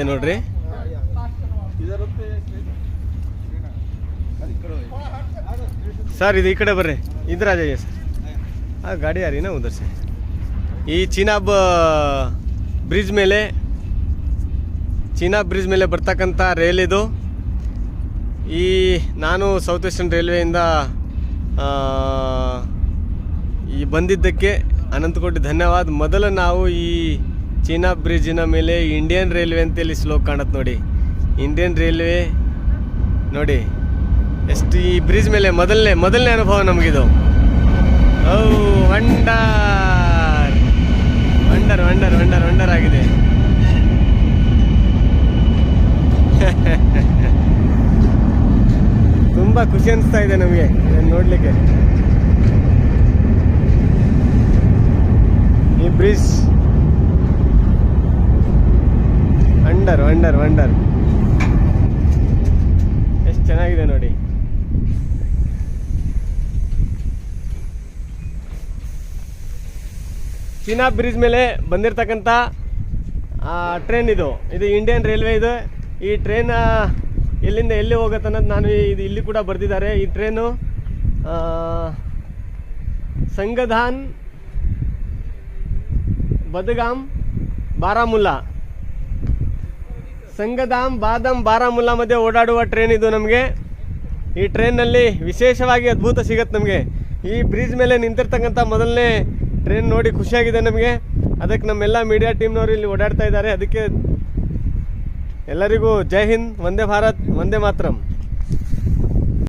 ನೋಡ್ರಿ ಸರ್, ಇದು ಈ ಕಡೆ ಬರ್ರಿ. इधर आ जाइए सर. हाँ, गाड़ी आ रही है ना उधर से. ಈ ಚೀನಾಬ್ ಬ್ರಿಡ್ಜ್ ಮೇಲೆ ಬರ್ತಕ್ಕಂಥ ರೈಲ್ ಇದು. ನಾನು ಸೌತ್ ವೆಸ್ಟರ್ನ್ ರೈಲ್ವೆಯಿಂದ ಬಂದಿದ್ದಕ್ಕೆ ಅನಂತಕೋಟಿ ಧನ್ಯವಾದ. ಮೊದಲು ನಾವು ಈ ಚೀನಾಬ್ ಬ್ರಿಡ್ಜಿನ ಮೇಲೆ ಇಂಡಿಯನ್ ರೈಲ್ವೆ ಅಂತೇಳಿ ಸ್ಲೋಕ್ ಕಾಣುತ್ತೆ ನೋಡಿ. ಇಂಡಿಯನ್ ರೈಲ್ವೆ ನೋಡಿ ಎಷ್ಟು. ಈ ಬ್ರಿಡ್ಜ್ ಮೇಲೆ ಮೊದಲನೇ ಅನುಭವ ನಮಗಿದು. ವಂಡರ್ ಆಗಿದೆ. ತುಂಬ ಖುಷಿ ಅನಿಸ್ತಾ ಇದೆ ನಮಗೆ ನೋಡಲಿಕ್ಕೆ. ಈ ಬ್ರಿಡ್ಜ್ ವಂಡರ್ ಎಷ್ಟು ಚೆನ್ನಾಗಿದೆ ನೋಡಿ. ಚೀನಾ ಬ್ರಿಡ್ಜ್ ಮೇಲೆ ಬಂದಿರತಕ್ಕಂಥ ಟ್ರೈನ್ ಇದು ಇಂಡಿಯನ್ ರೈಲ್ವೆ ಇದು. ಈ ಟ್ರೈನ್ ಎಲ್ಲಿಂದ ಎಲ್ಲಿ ಹೋಗುತ್ತೆ ಅನ್ನೋದು ನಾನು ಇಲ್ಲಿ ಕೂಡ ಬರೆದಿದ್ದಾರೆ. ಈ ಟ್ರೈನು ಸಂಗಧಾನ್ ಬದಗಾಮ್ ಬಾರಾಮುಲ್ಲಾ, ಸಂಗಧಾಮ್ ಬಾರಾಮುಲ್ಲಾ ಮಧ್ಯೆ ಓಡಾಡುವ ಟ್ರೈನ್ ಇದು. ನಮಗೆ ಈ ಟ್ರೈನ್ನಲ್ಲಿ ವಿಶೇಷವಾಗಿ ಅದ್ಭುತ ಸಿಗುತ್ತೆ ನಮಗೆ. ಈ ಬ್ರಿಡ್ಜ್ ಮೇಲೆ ನಿಂತಿರ್ತಕ್ಕಂಥ ಮೊದಲನೇ ಟ್ರೈನ್ ನೋಡಿ ಖುಷಿಯಾಗಿದೆ ನಮಗೆ. ಅದಕ್ಕೆ ನಮ್ಮೆಲ್ಲ ಮೀಡಿಯಾ ಟೀಮ್ನವರು ಇಲ್ಲಿ ಓಡಾಡ್ತಾ ಇದ್ದಾರೆ. ಅದಕ್ಕೆ ಎಲ್ಲರಿಗೂ ಜೈ ಹಿಂದ್, ವಂದೇ ಭಾರತ್, ವಂದೇ ಮಾತರಂ.